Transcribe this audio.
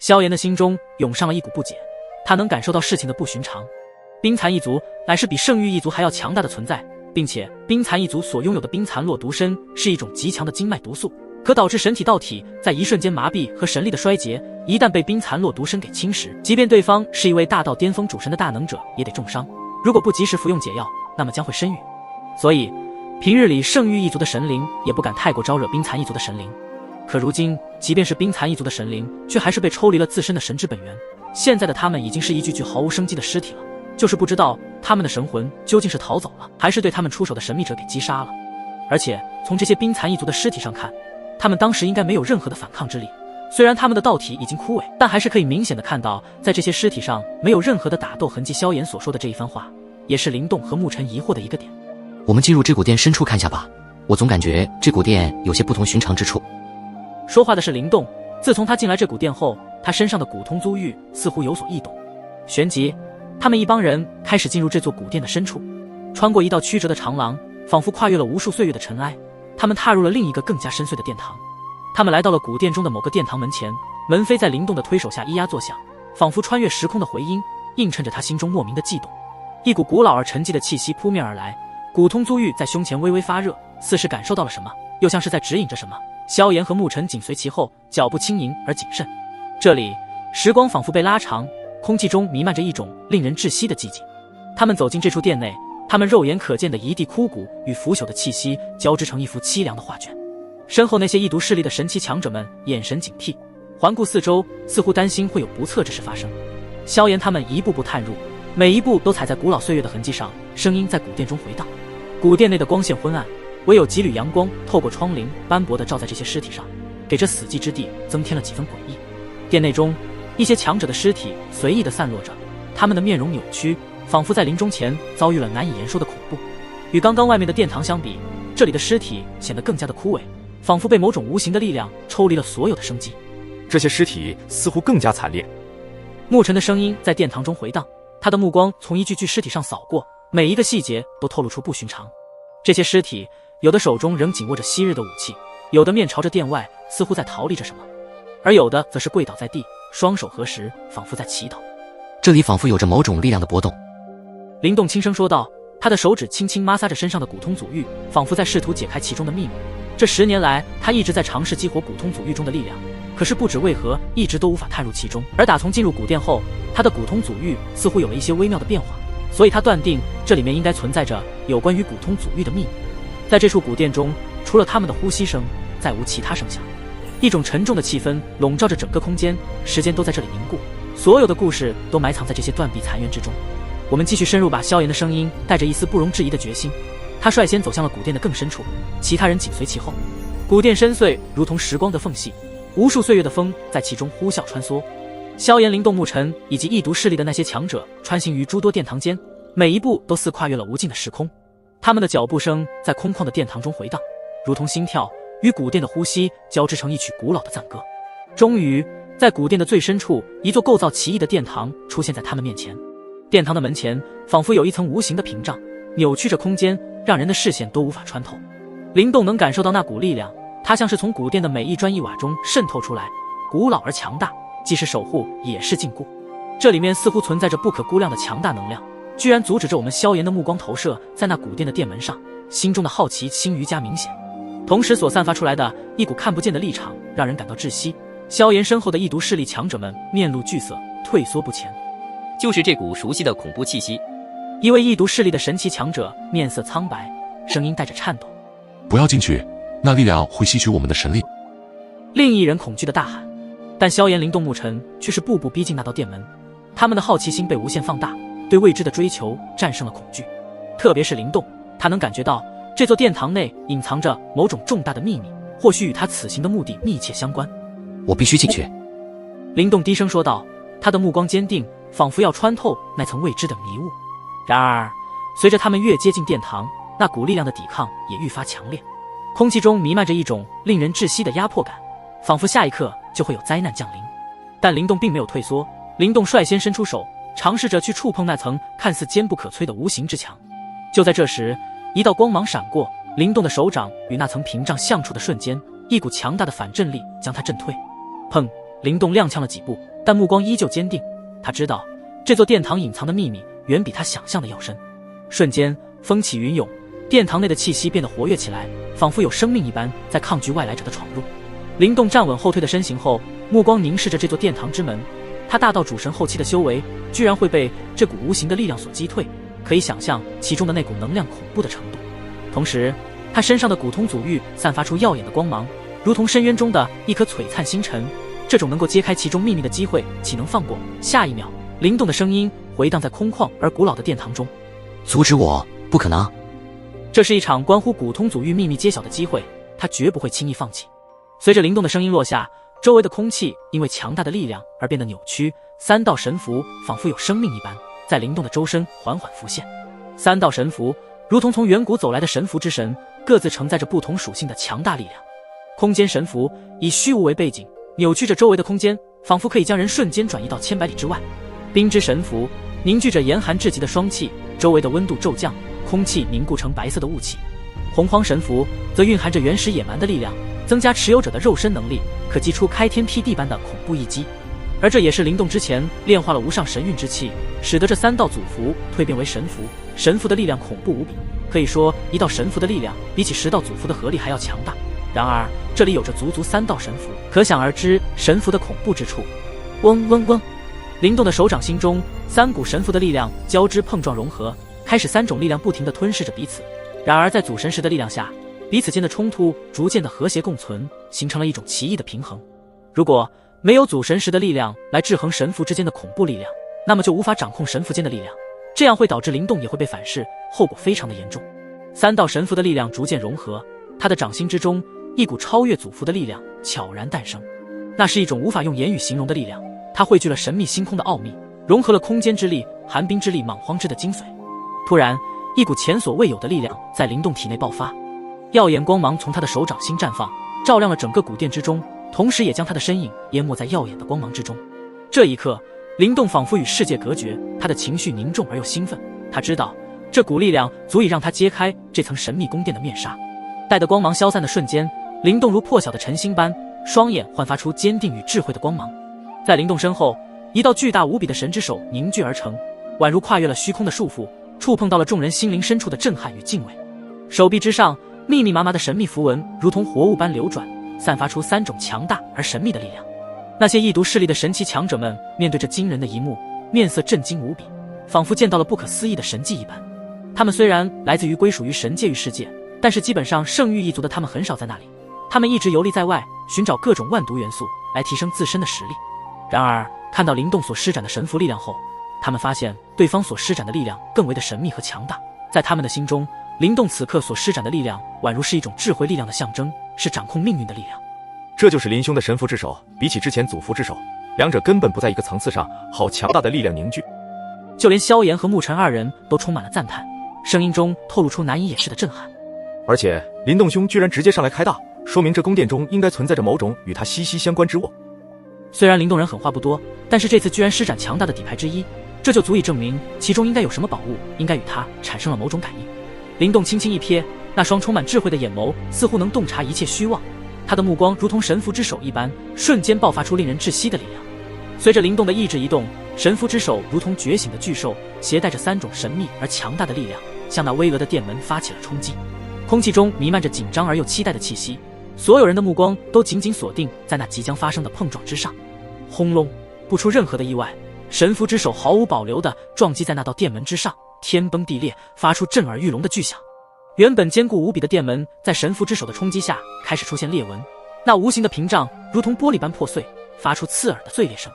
萧炎的心中涌上了一股不解，他能感受到事情的不寻常。冰蚕一族乃是比圣域一族还要强大的存在，并且冰蚕一族所拥有的冰蚕落毒参是一种极强的经脉毒素，可导致神体道体在一瞬间麻痹和神力的衰竭。一旦被冰蚕落毒参给侵蚀，即便对方是一位大道巅峰主神的大能者，也得重伤。如果不及时服用解药，那么将会身陨。所以平日里圣域一族的神灵也不敢太过招惹冰蚕一族的神灵。可如今即便是冰蚕一族的神灵，却还是被抽离了自身的神之本源。现在的他们已经是一具具毫无生机的尸体了，就是不知道他们的神魂究竟是逃走了，还是对他们出手的神秘者给击杀了。而且从这些冰蚕一族的尸体上看，他们当时应该没有任何的反抗之力。虽然他们的道体已经枯萎，但还是可以明显的看到在这些尸体上没有任何的打斗痕迹。萧炎所说的这一番话，也是灵动和沐尘疑惑的一个点。我们进入这古殿深处看下吧，我总感觉这古殿有些不同寻常之处。说话的是灵动，自从他进来这古殿后，他身上的古通租玉似乎有所异动。旋即他们一帮人开始进入这座古殿的深处，穿过一道曲折的长廊，仿佛跨越了无数岁月的尘埃，他们踏入了另一个更加深邃的殿堂。他们来到了古殿中的某个殿堂门前，门扉在灵动的推手下咿呀作响，仿佛穿越时空的回音，映衬着他心中莫名的悸动。一股古老而沉寂的气息扑面而来，古通租玉在胸前微微发热，似是感受到了什么，又像是在指引着什么。萧炎和沐尘紧随其后，脚步轻盈而谨慎。这里时光仿佛被拉长，空气中弥漫着一种令人窒息的寂静。他们走进这处殿内，他们肉眼可见的一地枯骨与腐朽的气息交织成一幅凄凉的画卷。身后那些异族势力的神奇强者们眼神警惕，环顾四周，似乎担心会有不测之事发生。萧炎他们一步步探入，每一步都踩在古老岁月的痕迹上，声音在古殿中回荡。古殿内的光线昏暗，唯有几缕阳光透过窗棂斑驳地照在这些尸体上，给这死寂之地增添了几分诡异。殿内中一些强者的尸体随意地散落着，他们的面容扭曲，仿佛在临终前遭遇了难以言说的恐怖。与刚刚外面的殿堂相比，这里的尸体显得更加的枯萎，仿佛被某种无形的力量抽离了所有的生机。这些尸体似乎更加惨烈。沐尘的声音在殿堂中回荡，他的目光从一具具尸体上扫过，每一个细节都透露出不寻常。这些尸体有的手中仍紧握着昔日的武器，有的面朝着殿外，似乎在逃离着什么，而有的则是跪倒在地，双手合十，仿佛在祈祷。这里仿佛有着某种力量的波动。灵动轻声说道，他的手指轻轻摩挲着身上的古通祖玉，仿佛在试图解开其中的秘密。这10年来，他一直在尝试激活古通祖玉中的力量，可是不知为何一直都无法探入其中。而打从进入古殿后，他的古通祖玉似乎有了一些微妙的变化，所以他断定这里面应该存在着有关于古通祖玉的秘密。在这处古殿中，除了他们的呼吸声，再无其他声响。一种沉重的气氛笼罩着整个空间，时间都在这里凝固，所有的故事都埋藏在这些断壁残垣之中。我们继续深入吧。萧炎的声音带着一丝不容置疑的决心，他率先走向了古殿的更深处，其他人紧随其后。古殿深邃如同时光的缝隙，无数岁月的风在其中呼啸穿梭。萧炎、灵动、沐尘以及异族势力的那些强者穿行于诸多殿堂间，每一步都似跨越了无尽的时空。他们的脚步声在空旷的殿堂中回荡，如同心跳，与古殿的呼吸交织成一曲古老的赞歌。终于在古殿的最深处，一座构造奇异的殿堂出现在他们面前。殿堂的门前仿佛有一层无形的屏障，扭曲着空间，让人的视线都无法穿透。灵动能感受到那股力量，它像是从古殿的每一砖一瓦中渗透出来，古老而强大，既是守护也是禁锢。这里面似乎存在着不可估量的强大能量，居然阻止着我们萧炎的目光投射在那古殿的殿门上，心中的好奇心愈加明显。同时所散发出来的一股看不见的力场让人感到窒息。萧炎身后的异族势力强者们面露惧色，退缩不前。就是这股熟悉的恐怖气息。一位异族势力的神奇强者面色苍白，声音带着颤抖，不要进去，那力量会吸取我们的神力。另一人恐惧的大喊。但萧炎、灵动、沐尘却是步步逼近那道殿门，他们的好奇心被无限放大，对未知的追求战胜了恐惧。特别是灵动，他能感觉到这座殿堂内隐藏着某种重大的秘密，或许与他此行的目的密切相关。我必须进去。灵动低声说道，他的目光坚定，仿佛要穿透那层未知的迷雾。然而随着他们越接近殿堂，那股力量的抵抗也愈发强烈，空气中弥漫着一种令人窒息的压迫感，仿佛下一刻就会有灾难降临。但灵动并没有退缩，灵动率先伸出手，尝试着去触碰那层看似坚不可摧的无形之墙。就在这时，一道光芒闪过，灵动的手掌与那层屏障相触的瞬间，一股强大的反震力将他震退。砰！灵动踉跄了几步，但目光依旧坚定。他知道这座殿堂隐藏的秘密远比他想象的要深。瞬间，风起云涌，殿堂内的气息变得活跃起来，仿佛有生命一般在抗拒外来者的闯入。灵动站稳后退的身形后，目光凝视着这座殿堂之门。他大道主神后期的修为居然会被这股无形的力量所击退，可以想象其中的那股能量恐怖的程度。同时，他身上的古通祖玉散发出耀眼的光芒，如同深渊中的一颗璀璨星辰。这种能够揭开其中秘密的机会，岂能放过？下一秒，灵动的声音回荡在空旷而古老的殿堂中：“阻止我，不可能！”这是一场关乎古通祖玉秘密揭晓的机会，他绝不会轻易放弃。随着灵动的声音落下，周围的空气因为强大的力量而变得扭曲，三道神符仿佛有生命一般，在灵动的周身缓缓浮现。三道神符如同从远古走来的神符之神，各自承载着不同属性的强大力量。空间神符以虚无为背景，扭曲着周围的空间，仿佛可以将人瞬间转移到千百里之外。冰之神符凝聚着严寒至极的霜气，周围的温度骤降，空气凝固成白色的雾气。洪荒神符则蕴含着原始野蛮的力量，增加持有者的肉身能力，可击出开天辟地般的恐怖一击。而这也是灵动之前炼化了无上神韵之气，使得这三道祖符蜕变为神符。神符的力量恐怖无比，可以说一道神符的力量比起10道祖符的合力还要强大。然而这里有着足足3道神符，可想而知神符的恐怖之处。嗡嗡嗡，灵动的手掌心中3股神符的力量交织碰撞融合，开始3种力量不停地吞噬着彼此。然而在祖神石的力量下，彼此间的冲突逐渐的和谐共存，形成了一种奇异的平衡。如果没有祖神石的力量来制衡神符之间的恐怖力量，那么就无法掌控神符间的力量，这样会导致灵动也会被反噬，后果非常的严重。3道神符的力量逐渐融合，他的掌心之中一股超越祖符的力量悄然诞生，那是一种无法用言语形容的力量，它汇聚了神秘星空的奥秘，融合了空间之力、寒冰之力、莽荒之的精髓。突然，一股前所未有的力量在灵动体内爆发，耀眼光芒从他的手掌心绽放，照亮了整个古殿之中，同时也将他的身影淹没在耀眼的光芒之中。这一刻，灵动仿佛与世界隔绝，他的情绪凝重而又兴奋。他知道这股力量足以让他揭开这层神秘宫殿的面纱。待得光芒消散的瞬间，灵动如破晓的晨星般，双眼焕发出坚定与智慧的光芒。在灵动身后，一道巨大无比的神之手凝聚而成，宛如跨越了虚空的束缚，触碰到了众人心灵深处的震撼与敬畏。手臂之上密密麻麻的神秘符文如同活物般流转，散发出3种强大而神秘的力量。那些异毒势力的神奇强者们面对这惊人的一幕，面色震惊无比，仿佛见到了不可思议的神迹一般。他们虽然来自于归属于神界与世界，但是基本上圣域一族的他们很少在那里，他们一直游历在外，寻找各种万毒元素来提升自身的实力。然而看到灵动所施展的神符力量后，他们发现对方所施展的力量更为的神秘和强大。在他们的心中，灵动此刻所施展的力量宛如是一种智慧力量的象征，是掌控命运的力量。这就是林兄的神符之手，比起之前祖符之手，两者根本不在一个层次上，好强大的力量凝聚。就连萧炎和沐尘2人都充满了赞叹，声音中透露出难以掩饰的震撼。而且林动兄居然直接上来开大，说明这宫殿中应该存在着某种与他息息相关之物。虽然灵动人狠话不多，但是这次居然施展强大的底牌之一，这就足以证明其中应该有什么宝物，应该与他产生了某种感应。灵动轻轻一瞥，那双充满智慧的眼眸似乎能洞察一切虚妄，他的目光如同神符之手一般，瞬间爆发出令人窒息的力量。随着灵动的意志一动，神符之手如同觉醒的巨兽，携带着3种神秘而强大的力量，向那巍峨的殿门发起了冲击。空气中弥漫着紧张而又期待的气息，所有人的目光都紧紧锁定在那即将发生的碰撞之上。轰隆！不出任何的意外，神符之手毫无保留地撞击在那道殿门之上，天崩地裂，发出震耳欲聋的巨响。原本坚固无比的殿门在神符之手的冲击下开始出现裂纹，那无形的屏障如同玻璃般破碎，发出刺耳的碎裂声。